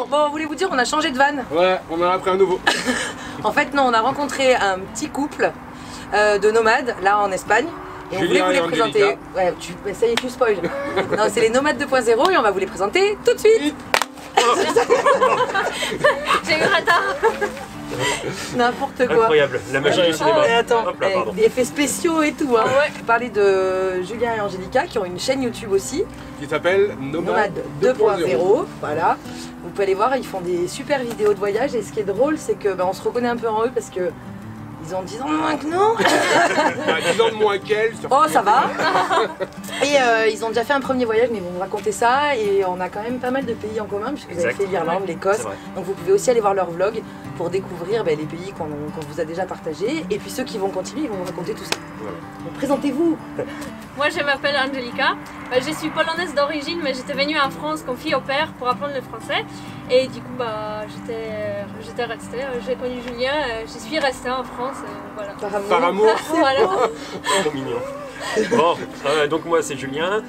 bon, voulez vous dire, on a changé de van. Ouais, on en a pris un nouveau. En fait, non, on a rencontré un petit couple de nomades, là en Espagne. Et on voulait vous les présenter. Ouais, ça y est, tu spoil. Non, c'est les nomades 2.0 et on va vous les présenter tout de suite. J'ai eu retard. N'importe quoi. Incroyable, la magie du cinéma. Attends, Hop là, pardon. des effets spéciaux et tout. Hein. Ouais. Parler de Julien et Angélica qui ont une chaîne YouTube aussi. Qui s'appelle Nomade 2.0. Voilà. Vous pouvez aller voir, ils font des super vidéos de voyage. Et ce qui est drôle, c'est que on se reconnaît un peu en eux parce que ils ont 10 ans de moins que nous. 10 ans de moins qu'elle. Oh, ça va. Et ils ont déjà fait un premier voyage, mais ils vont vous raconter ça. Et on a quand même pas mal de pays en commun, puisque vous avez fait l'Irlande, l'Écosse. Donc vous pouvez aussi aller voir leur vlog pour découvrir les pays qu'on vous a déjà partagés. Et puis ceux qui vont continuer, ils vont vous raconter tout ça. Voilà. Donc présentez-vous. Moi, je m'appelle Angelica. Je suis polonaise d'origine, mais j'étais venue en France comme fille au père pour apprendre le français. Et du coup, j'étais restée. J'ai connu Julien, je suis restée en France. Voilà. Par amour. Voilà. Trop mignon. Bon, donc moi c'est Julien,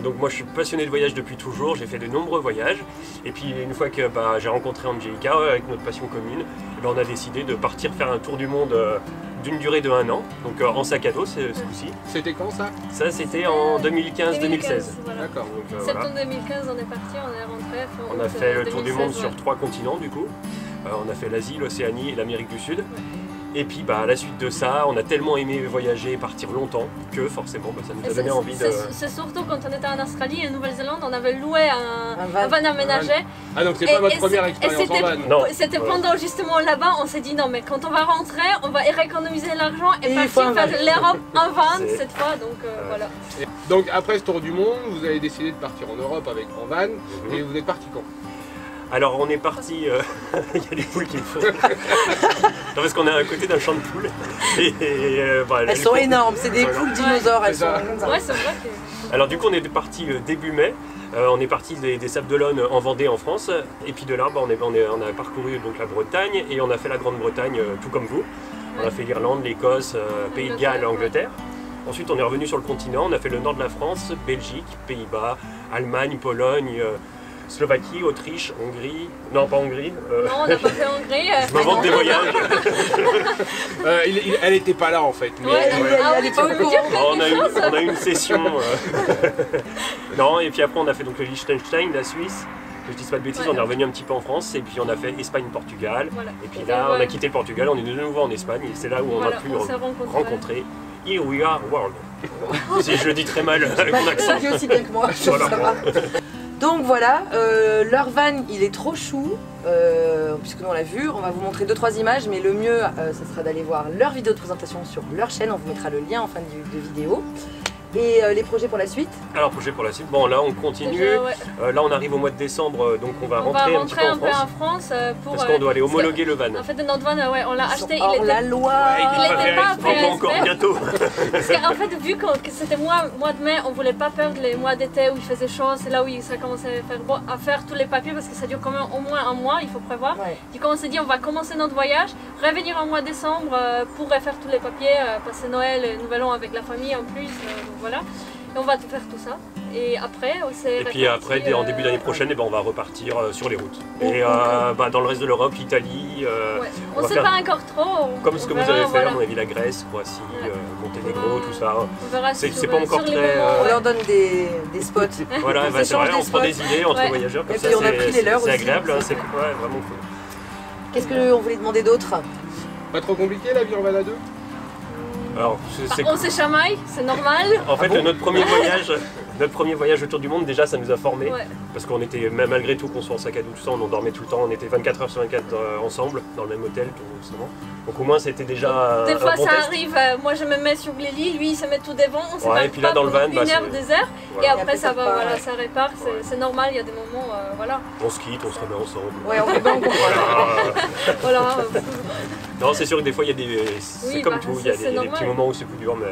donc moi je suis passionné de voyage depuis toujours, j'ai fait de nombreux voyages et puis une fois que j'ai rencontré Angelica avec notre passion commune, on a décidé de partir faire un tour du monde d'une durée de 1 an, donc en sac à dos ce coup-ci. C'était quand ça? Ça c'était en 2015-2016. Voilà. D'accord. Septembre 2015 on est parti, on est rentré. On a fait le tour 2016, du monde sur 3 continents du coup, on a fait l'Asie, l'Océanie et l'Amérique du Sud. Et puis à la suite de ça, on a tellement aimé voyager et partir longtemps que forcément ça nous a donné envie de... C'est surtout quand on était en Australie et en Nouvelle-Zélande, on avait loué un van aménagé. Ah donc c'est pas votre première expérience en van? Non. C'était pendant justement là-bas, on s'est dit non mais quand on va rentrer, on va rééconomiser l'argent et partir faire l'Europe en van cette fois, donc voilà. Donc après ce tour du monde, vous avez décidé de partir en Europe avec en van et vous êtes parti quand? Alors on est parti, il y a des poules qui me font. Non, parce qu'on est à côté d'un champ de poules. Elles sont énormes, c'est des poules dinosaures, elles sont comme ça. Ouais, c'est vrai que... Alors du coup on est parti début mai, on est parti des Sables d'Olonne en Vendée en France. Et puis de là on a parcouru donc, la Bretagne et on a fait la Grande-Bretagne tout comme vous. On a fait l'Irlande, l'Écosse, Pays de Galles, Angleterre. Ensuite on est revenu sur le continent, on a fait le nord de la France, Belgique, Pays-Bas, Allemagne, Pologne, Slovaquie, Autriche, Hongrie, non pas Hongrie. Non, on n'a pas fait Hongrie. Je m'invente des voyages. Elle était pas là en fait. Mais Elle est pas au courant. On a eu une session. Non, et puis après on a fait donc le Liechtenstein, la Suisse. Que je dis pas de bêtises, on est revenu un petit peu en France et puis on a fait Espagne-Portugal. Voilà. Et puis là on a quitté le Portugal, on est de nouveau en Espagne et c'est là où on a pu rencontrer Here We Are World. Si je le dis très mal avec mon accent. Ça dit aussi bien que moi, ça va. Donc voilà, leur van il est trop chou, puisque nous on l'a vu, on va vous montrer 2-3 images, mais le mieux ça sera d'aller voir leur vidéo de présentation sur leur chaîne, on vous mettra le lien en fin de vidéo. Et les projets pour la suite? Alors projet pour la suite, bon là on continue, déjà, là on arrive au mois de décembre, donc on va rentrer un petit peu en France, pour, parce qu'on doit aller homologuer le van. En fait notre van, on l'a acheté, il était... la loi. Il n'était pas prêt encore bientôt. Parce qu'en fait vu que c'était mois de mai, on voulait pas perdre les mois d'été où il faisait chaud, c'est là où ça commençait à faire tous les papiers parce que ça dure quand même au moins un mois, il faut prévoir. Du coup on s'est dit on va commencer notre voyage, revenir en mois de décembre pour refaire tous les papiers, passer Noël et Nouvel An avec la famille en plus. Voilà, et on va tout faire tout ça. Et après, on s'est. Et puis après, en début d'année prochaine, on va repartir sur les routes. Et dans le reste de l'Europe, l'Italie. On ne sait pas encore trop. Comme ce que vous avez fait, on a vu la Grèce, Croatie, Monténégro, tout ça. C'est pas encore très. On leur donne des spots. Voilà, c'est vrai, on prend des idées entre voyageurs comme ça. Et puis on a pris les leurs aussi. C'est agréable, c'est vraiment cool. Qu'est-ce qu'on voulait demander d'autre? Pas trop compliqué la vie en van à deux? Alors, on s'est chamaille, c'est normal. En fait, notre premier voyage autour du monde, déjà, ça nous a formés. Parce qu'on était, malgré tout, qu'on soit en sac à dos, tout ça, on dormait tout le temps. On était 24 heures sur 24 ensemble, dans le même hôtel, tout simplement. Donc au moins, c'était déjà des fois, un bon ça test. Arrive, moi je me mets sur les lits, lui il se met tout devant, on s'éteint et puis là, dans le van, une heure, 2 heures, et après ça va, voilà, ça répare, c'est normal, il y a des moments, voilà. On se quitte, on se remet ensemble. Ouais, on est bon. Voilà. Non, c'est sûr que des fois, il y a des... c'est comme tout, il y a des petits moments où c'est plus dur, mais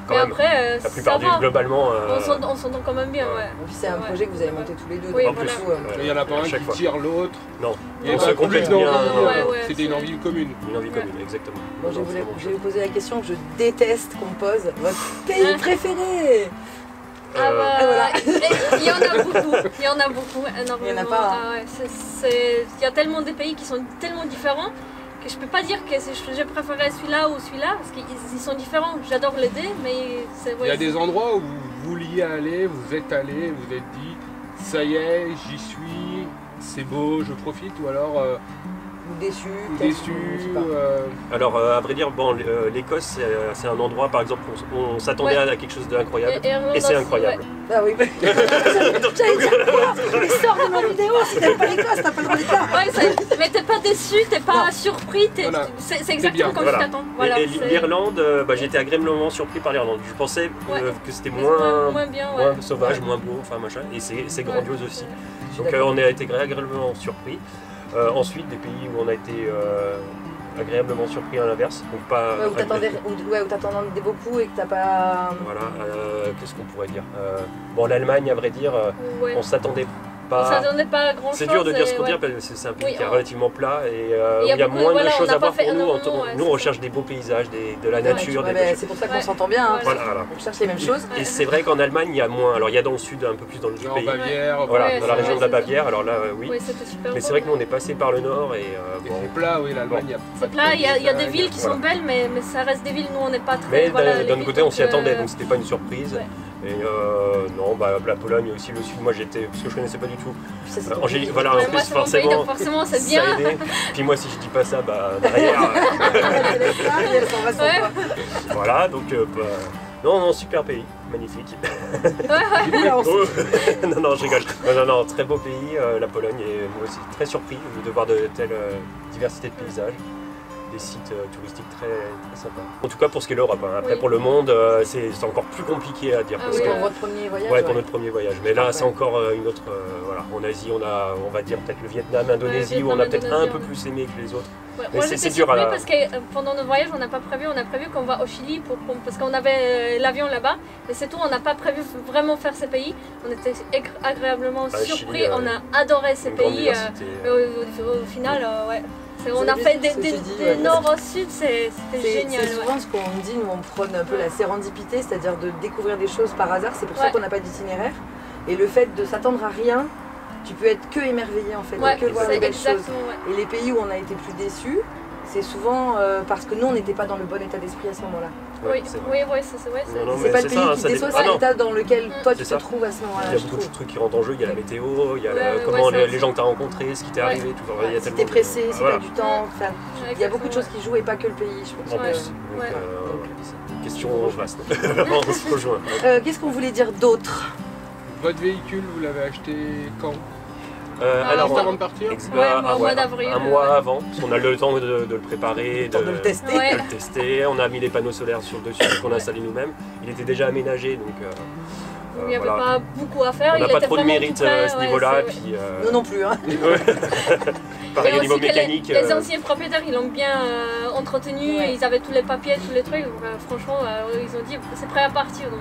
quand même, après, la plupart globalement... on s'entend quand même bien, ouais. Et puis c'est un projet que vous avez monté tous les deux. Oui, en voilà. Il n'y en a pas un qui tire l'autre. Non, on se complète bien. C'était une envie commune. Une envie commune, exactement. Bon, je vais vous poser la question que je déteste qu'on me pose. Votre pays préféré? Ah bah, voilà. Il y en a beaucoup, énormément. Il y en a pas, hein. Ah ouais, il y a tellement des pays qui sont tellement différents que je peux pas dire que j'ai préféré celui-là ou celui-là parce qu'ils sont différents. J'adore les deux, mais c'est... Ouais, il y a des endroits où vous vouliez aller, vous êtes allé, vous êtes dit ça y est, j'y suis, c'est beau, je profite, ou alors Ou déçu. Alors à vrai dire, bon, l'Écosse c'est un endroit par exemple on s'attendait à quelque chose d'incroyable et c'est incroyable. Ouais. Ah oui, j'allais dire quoi? Mais sors de ma vidéo, si t'aimes pas l'Écosse, t'as pas le droit d'être là. Ouais, mais t'es pas déçu, t'es pas surpris, Voilà. c'est exactement comme tu t'attends. Voilà, et l'Irlande, j'étais agréablement surpris par l'Irlande. Je pensais que c'était moins bien, moins sauvage, moins beau, enfin machin, et c'est grandiose aussi. Donc on a été agréablement surpris. Ensuite, des pays où on a été agréablement surpris à l'inverse. Où t'attendais beaucoup et que t'as pas... Voilà, qu'est-ce qu'on pourrait dire bon, l'Allemagne, à vrai dire, on s'attendait pas... On s'attendait pas à grand chose. C'est dur de dire ce qu'on dit parce que c'est un pays qui est relativement plat et il y a moins de choses à voir pour nous. Nous, on recherche des beaux paysages, de la nature. C'est pour ça qu'on s'entend bien. Hein, voilà. On cherche les mêmes choses. Et c'est vrai qu'en Allemagne, il y a moins. Alors, il y a dans le sud, un peu plus dans le pays. En Bavière. Voilà, dans la région de la Bavière. Alors là, oui. C'était super. Mais c'est vrai que nous, on est passé par le nord et... C'est plat, oui, l'Allemagne. C'est plat, il y a des villes qui sont belles, mais ça reste des villes, nous, on n'est pas très... Mais d'un autre côté, on s'y attendait, donc c'était pas une surprise. Et non, la Pologne aussi, le sud, moi j'étais, parce que je connaissais pas du tout. Angélique, voilà, en plus forcément c'est bien. Ça a aidé. Puis moi, si je dis pas ça, derrière. Voilà, donc non, super pays, magnifique. Non, je rigole. Non, très beau pays, la Pologne, et moi aussi très surpris de voir de telles diversité de paysages. Des sites touristiques très sympas. En tout cas pour ce qui est l'Europe. Après pour le monde, c'est encore plus compliqué à dire. Pour votre premier voyage. Ouais, pour notre premier voyage. Mais là c'est encore une autre. Voilà. En Asie, on va dire peut-être le Vietnam, Indonésie, où on a peut-être un peu plus aimé que les autres. Moi j'étais surpris parce que pendant notre voyage on n'a pas prévu, on a prévu qu'on va au Chili parce qu'on avait l'avion là-bas, mais c'est tout, on n'a pas prévu vraiment faire ces pays. On était agréablement surpris, Chili, on a adoré ces pays. Au final, ouais. On a fait des nord au sud, c'était génial. C'est souvent ce qu'on dit, nous on prône un peu la sérendipité, c'est-à-dire de découvrir des choses par hasard, c'est pour ça qu'on n'a pas d'itinéraire. Et le fait de s'attendre à rien, tu peux être que émerveillé en fait, que voir les belles choses. Et les pays où on a été plus déçus, c'est souvent parce que nous on n'était pas dans le bon état d'esprit à ce moment-là. Oui, c'est pas le pays qui te déçoit, c'est l'état dans lequel toi tu te trouves à ce moment-là. Il y a beaucoup de trucs qui rentrent en jeu, il y a la météo, il y a comment les gens que tu as rencontrés, ce qui t'est arrivé, tout ça. Si t'es pressé, si t'as du temps, il y a beaucoup de choses qui jouent et pas que le pays, je pense. En plus, question vaste, on se rejoint. Qu'est-ce qu'on voulait dire d'autre? Votre véhicule, vous l'avez acheté quand? Alors, avant de partir, au mois d'avril. Un mois avant, parce qu'on a le temps de le préparer, de le tester. On a mis les panneaux solaires sur le dessus qu'on a installé nous-mêmes. Il était déjà aménagé, donc il n'y avait pas beaucoup à faire. On n'a pas trop de mérite à ce niveau-là. Nous non plus. Hein. Pareil au niveau mécanique. Les anciens propriétaires, ils l'ont bien entretenu, ils avaient tous les papiers, tous les trucs. Donc, franchement, ils ont dit c'est prêt à partir. Donc,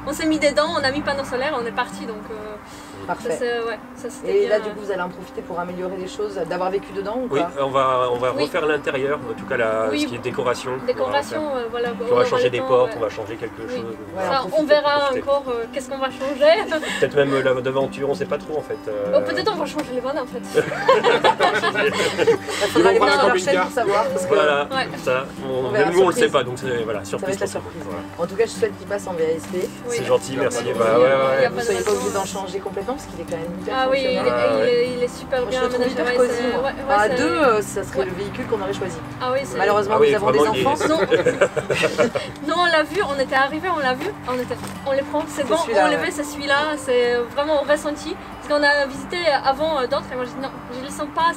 on s'est mis dedans, on a mis panneaux solaires, on est parti. Donc, parfait. Et là, du coup, vous allez en profiter pour améliorer les choses, d'avoir vécu dedans ou pas? Oui, on va refaire l'intérieur, en tout cas ce qui est décoration. Décoration, voilà. On va changer des portes, on va changer quelque chose. On verra encore qu'est-ce qu'on va changer. Peut-être même la devanture, on ne sait pas trop en fait. Peut-être on va changer les vannes en fait. Il faudra aller voir sur leur chaîne pour savoir. Voilà, ça. Même nous on le sait pas, donc voilà, surprise. Ça va être la surprise. En tout cas, je souhaite qu'il passe en VASP. C'est gentil, merci. Vous ne soyez pas obligé d'en changer complètement parce qu'il est quand même hyper fonctionnel. Il est super bien. Je le trouve hyper cosy. À deux, ça serait le véhicule qu'on aurait choisi. Malheureusement, nous avons des enfants. Non, on l'a vu, on était arrivés, on l'a vu, on les prend, c'est bon, on les met, c'est celui-là, c'est vraiment ressenti. Parce qu'on a visité avant d'autres et moi j'ai dit non, je ne les sens pas,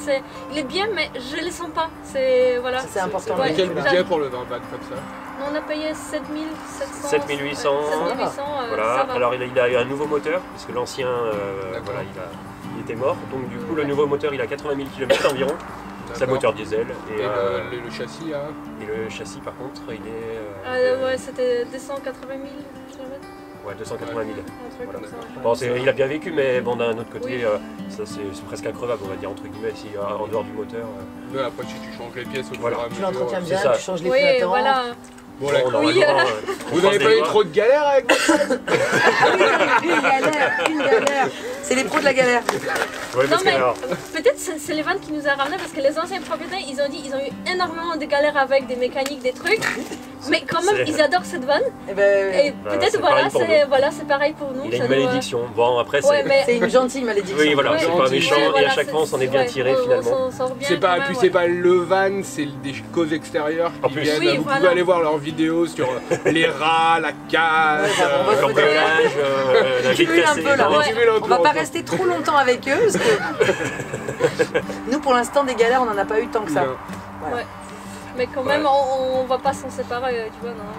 il est bien mais je ne les sens pas. C'est important. Quel budget pour le van comme ça? On a payé 7700. 7800. Voilà. Alors il a eu un nouveau moteur, parce que l'ancien il était mort. Donc du coup le nouveau moteur il a 80 000 km environ. C'est un moteur diesel. Et le châssis là? Et le châssis par contre il est... ouais, c'était 280 000 km. Ouais, 280 000. Voilà. Bon, il a bien vécu, mais bon, d'un autre côté, ça c'est presque increvable, on va dire, entre guillemets, si, en dehors du moteur. Mais après, si tu changes les pièces au fur et à mesure. Tu l'entretiens bien, tu changes les feux. Voilà. Bon, vous n'avez pas eu trop de galères avec votre Une galère. C'est les pros de la galère. Ouais, Non mais peut-être c'est les vannes qui nous a ramenés parce que les anciens propriétaires ils ont dit ils ont eu énormément de galères avec des mécaniques, des trucs. Mais quand même ils adorent cette vanne. Et peut-être c'est pareil pour nous. Il a une malédiction. Bon après c'est une gentille malédiction. Oui voilà, c'est pas méchant et à chaque fois on s'en est bien tiré finalement. C'est pas le van, c'est des causes extérieures qui viennent. Vous pouvez aller voir leurs vidéos sur les rats, la casse, le cambriolage, la vie cassée. On va pas rester trop longtemps avec eux parce que nous pour l'instant des galères on n'en a pas eu tant que ça. Ouais. Mais quand même on va pas s'en séparer, tu vois, non.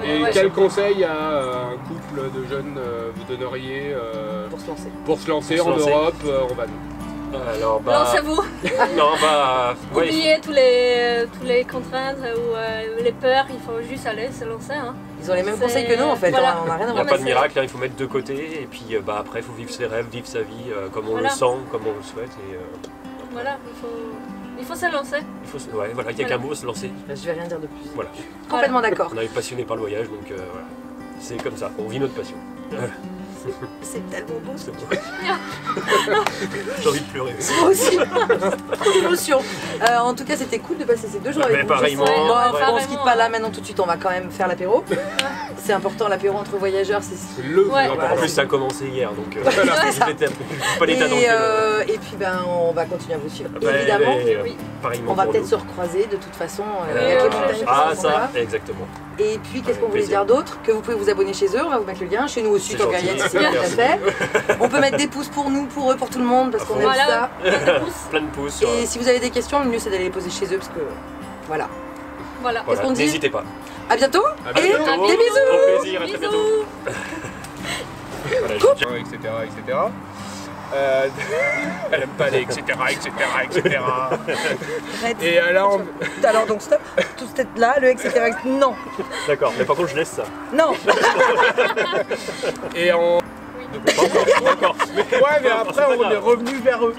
Et quel conseil à un couple de jeunes vous donneriez pour se lancer en Europe en van? Alors lancez-vous. Non oubliez tous les contraintes ou les peurs, il faut juste aller se lancer. Hein. Ils ont les mêmes conseils que nous en fait, voilà. On a rien à voir. Il n'y a pas de miracle, il faut mettre de côté et puis après il faut vivre ses rêves, vivre sa vie comme on le sent, comme on le souhaite. Voilà, il faut se lancer. Il n'y a qu'un mot, se lancer. Je vais rien dire de plus. Voilà. Complètement d'accord. On est passionné par le voyage donc voilà. C'est comme ça, on vit notre passion. C'est tellement beau ce truc. J'ai envie de pleurer. Moi aussi. Trop d'émotion. En tout cas, c'était cool de passer ces 2 jours avec vous. Pareillement. On se quitte pas là maintenant tout de suite, on va quand même faire l'apéro. C'est important l'apéro entre voyageurs, c'est le En plus ça a commencé hier donc pas l'état dans et puis on va continuer à vous suivre évidemment. On va peut-être se recroiser de toute façon. Ça, exactement. Et puis qu'est-ce qu'on voulait dire d'autre? Que vous pouvez vous abonner chez eux, on va vous mettre le lien. Chez nous aussi, tant qu'à y être, c'est tout à fait. On peut mettre des pouces pour nous, pour eux, pour tout le monde, parce qu'on aime ça. Plein de pouces. Et si vous avez des questions, le mieux c'est d'aller les poser chez eux, parce que voilà. Qu'est-ce qu'on dit? N'hésitez pas. À bientôt. Et des bisous. Au plaisir, à très bientôt. Etc. Elle aime pas les etc. Et alors donc stop, tout cette là, le etc. Non. D'accord, mais par contre je laisse ça. Non. Et d'accord. Mais après on est revenu vers eux.